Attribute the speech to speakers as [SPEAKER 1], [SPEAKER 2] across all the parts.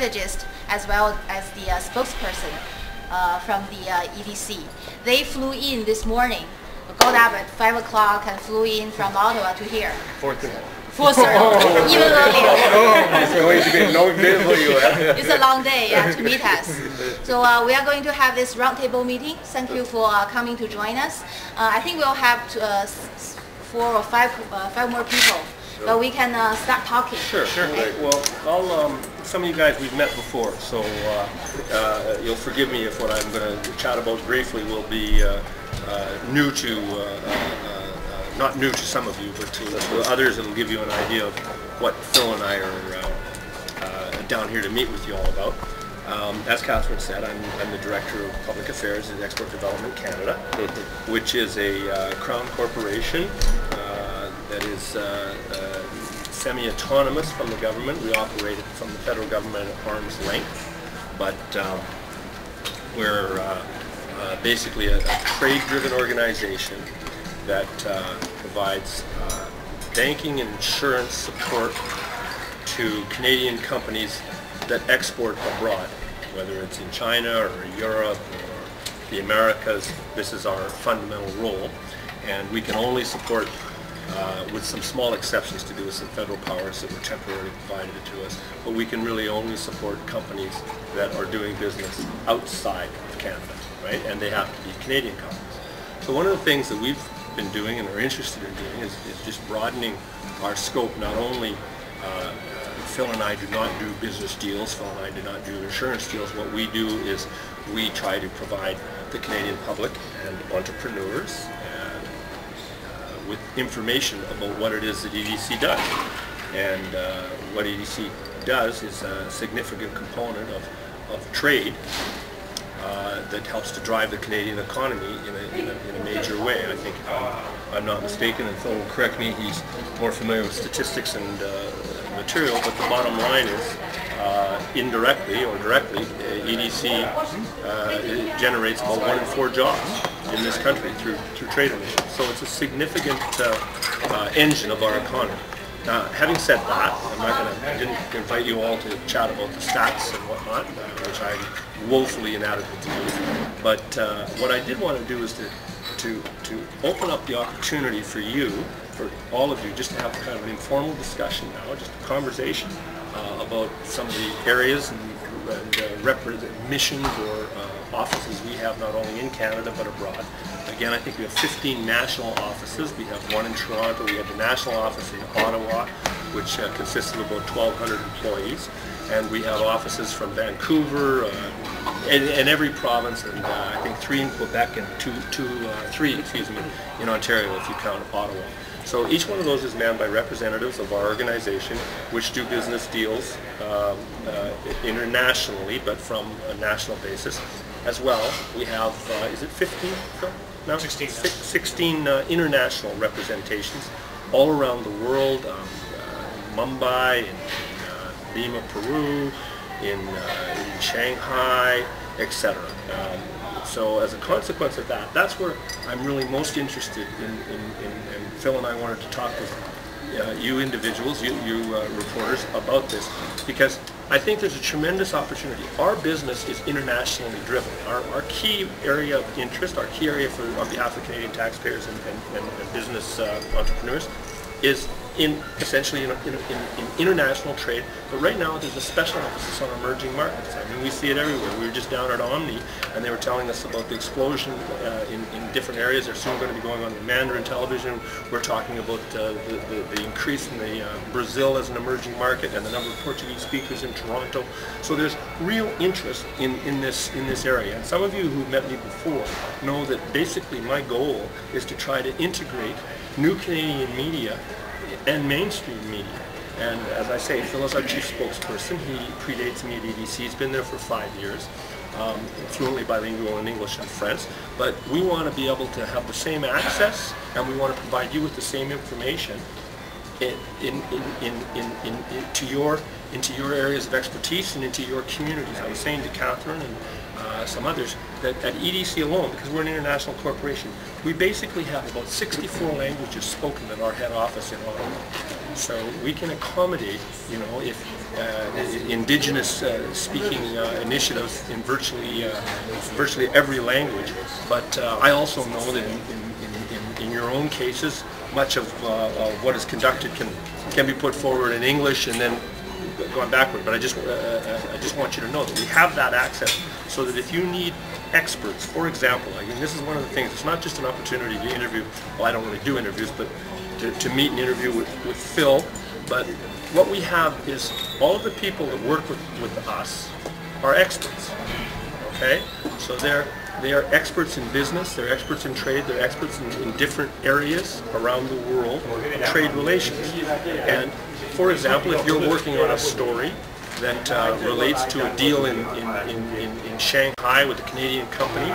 [SPEAKER 1] strategist as well as the spokesperson from the EDC. They flew in this morning, got up at 5 o'clock and flew in from Ottawa to here. 4:30, even earlier. It's a long day to meet us. So we are going to have this roundtable meeting. Thank you for coming to join us. I think we'll have 4 or 5 more people, but we can start talking.
[SPEAKER 2] Sure. Right. Well, some of you guys we've met before, so you'll forgive me if what I'm going to chat about briefly will be new to. Not new to some of you, but to others it'll give you an idea of what Phil and I are down here to meet with you all about. As Catherine said, I'm the Director of Public Affairs at Export Development Canada, which is a Crown corporation that is semi-autonomous from the government. We operate from the federal government at arm's length, but we're basically a trade-driven organization that provides banking and insurance support to Canadian companies that export abroad, whether it's in China or Europe or the Americas. This is our fundamental role, and we can only support, with some small exceptions to do with some federal powers that were temporarily provided to us, but we can really only support companies that are doing business outside of Canada, right? And they have to be Canadian companies. So one of the things that we've been doing and are interested in doing is just broadening our scope. Not only Phil and I do not do business deals, Phil and I do not do insurance deals. What we do is we try to provide the Canadian public and entrepreneurs with information about what it is that EDC does. And what EDC does is a significant component of trade that helps to drive the Canadian economy in a major way. I think if I'm not mistaken, and Phil will correct me, he's more familiar with statistics and material, but the bottom line is indirectly or directly, EDC generates about 1 in 4 jobs in this country through trade relations. So it's a significant engine of our economy. Now, having said that, I didn't invite you all to chat about the stats and whatnot, which I'm woefully inadequate to do. But what I did want to do is to open up the opportunity for you, for all of you, just to have kind of an informal discussion now, just a conversation about some of the areas and missions or offices we have not only in Canada but abroad. Again, I think we have 15 national offices. We have one in Toronto. We have the national office in Ottawa, which consists of about 1,200 employees. And we have offices from Vancouver and every province, and I think 3 in Quebec and 3 in Ontario, if you count Ottawa. So each one of those is manned by representatives of our organization, which do business deals internationally, but from a national basis as well. We have, is it 15? No? 16. 16 international representations all around the world, Mumbai, in Lima, Peru, in Shanghai, etc. So as a consequence of that, that's where I'm really most interested in Phil and I wanted to talk with you individuals, you reporters, about this, because I think there's a tremendous opportunity. Our business is internationally driven. Our key area of interest, our key area on behalf of Canadian taxpayers and business entrepreneurs is essentially in international trade, but right now there's a special emphasis on emerging markets. I mean, we see it everywhere. We were just down at Omni, and they were telling us about the explosion in different areas. They're soon going to be going on the Mandarin television. We're talking about the increase in the Brazil as an emerging market and the number of Portuguese speakers in Toronto. So there's real interest in this area. And some of you who've met me before know that basically my goal is to try to integrate new Canadian media and mainstream media. And as I say, Phil is our chief spokesperson. He predates me at EDC. He's been there for 5 years, fluently bilingual in English and French. But we want to be able to have the same access, and we want to provide you with the same information into your areas of expertise and into your communities. I was saying to Catherine and some others, that at EDC alone, because we're an international corporation, we basically have about 64 languages spoken at our head office in Ottawa. So we can accommodate, you know, if indigenous speaking initiatives in virtually every language. But I also know that in your own cases, much of what is conducted can be put forward in English and then gone backward. But I just want you to know that we have that access, so that if you need experts, for example, I mean, this is one of the things. It's not just an opportunity to interview. Well, I don't really do interviews, but to meet and interview with Phil. But what we have is all of the people that work with us are experts. Okay, so they are experts in business, they're experts in trade, they're experts in different areas around the world of trade relations. And for example, if you're working on a story that relates to a deal in Shanghai with a Canadian company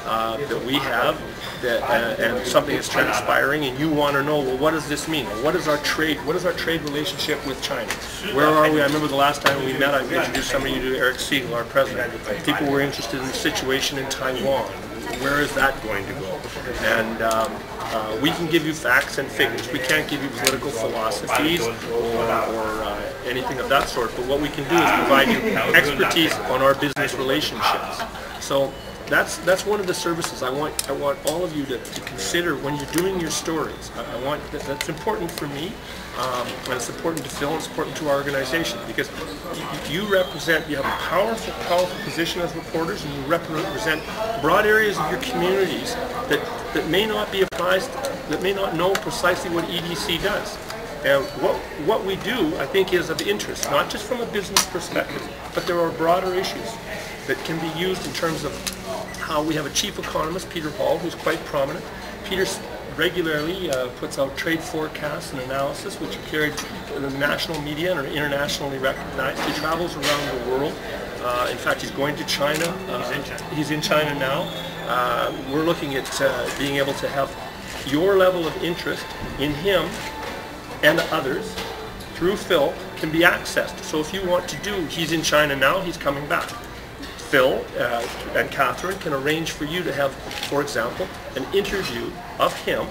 [SPEAKER 2] that we have, and something is transpiring, and you want to know, well, what does this mean? What is our trade relationship with China? Where are we? I remember the last time we met, I introduced some of you to Eric Siegel, our president. People were interested in the situation in Taiwan. Where is that going to go? And we can give you facts and figures. We can't give you political philosophies or anything of that sort, but what we can do is provide you expertise on our business relationships. So that's one of the services I want all of you to consider when you're doing your stories. I want that's important for me, and it's important to Phil, and it's important to our organization, because you have a powerful position as reporters, and you represent broad areas of your communities that may not be apprised, that may not know precisely what EDC does. And what we do, I think, is of interest, not just from a business perspective, but there are broader issues that can be used in terms of how we have a chief economist, Peter Hall, who's quite prominent. Peter regularly puts out trade forecasts and analysis, which are carried in the national media and are internationally recognized. He travels around the world. In fact, he's going to China. He's in China now. We're looking at being able to have your level of interest in him and others through Phil can be accessed. So if you want to he's in China now, he's coming back. Phil and Catherine can arrange for you to have, for example, an interview of him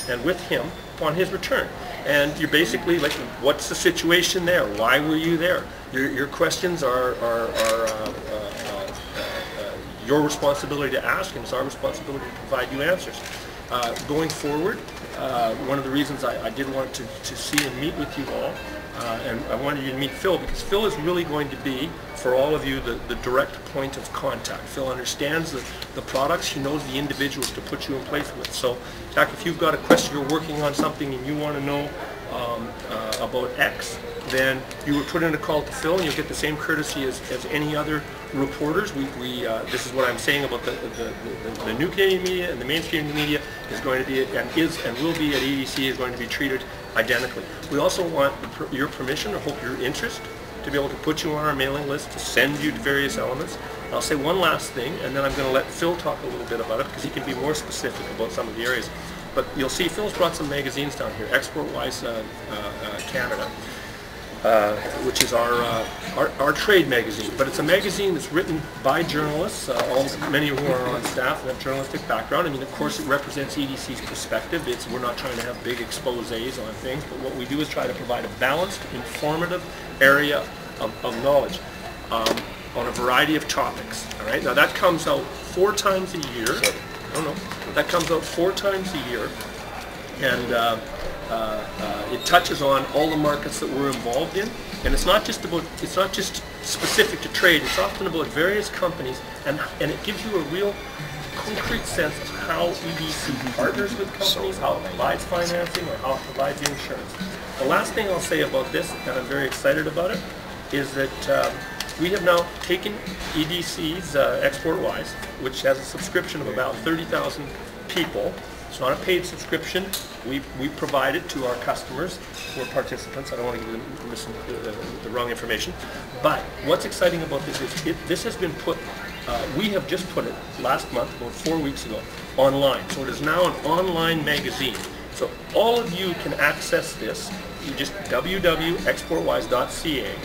[SPEAKER 2] and with him upon his return. And you're basically like, what's the situation there? Why were you there? Your questions are your responsibility to ask, and it's our responsibility to provide you answers. Going forward, one of the reasons I did want to see and meet with you all, and I wanted you to meet Phil, because Phil is really going to be, for all of you, the direct point of contact. Phil understands the products, he knows the individuals to put you in place with. So, Jack, if you've got a question, you're working on something and you want to know about X, then you would put in a call to Phil, and you'll get the same courtesy as any other reporters. This is what I'm saying about the new Canadian media, and the mainstream media is going to be and will be at EDC is going to be treated identically. We also want your permission, or hope your interest, to be able to put you on our mailing list, to send you various elements. I'll say one last thing, and then I'm going to let Phil talk a little bit about it, because he can be more specific about some of the areas. But you'll see Phil's brought some magazines down here, Export-Wise Canada, which is our trade magazine. But it's a magazine that's written by journalists, many who are on staff and have journalistic background. I mean, of course, it represents EDC's perspective. We're not trying to have big exposés on things, but what we do is try to provide a balanced, informative area of knowledge on a variety of topics. All right. Now that comes out 4 times a year. That comes out 4 times a year, and it touches on all the markets that we're involved in. And it's not just specific to trade. It's often about various companies, and it gives you a real concrete sense of how EDC partners with companies, how it provides financing, or how it provides insurance. The last thing I'll say about this, and I'm very excited about it, is that we have now taken EDC's Export-Wise, which has a subscription of about 30,000 people. It's not a paid subscription. We provide it to our customers who are participants. I don't want to give them the wrong information. But what's exciting about this is this has been put, we have just put it last month, about 4 weeks ago, online. So it is now an online magazine. So all of you can access this. You just www.exportwise.ca.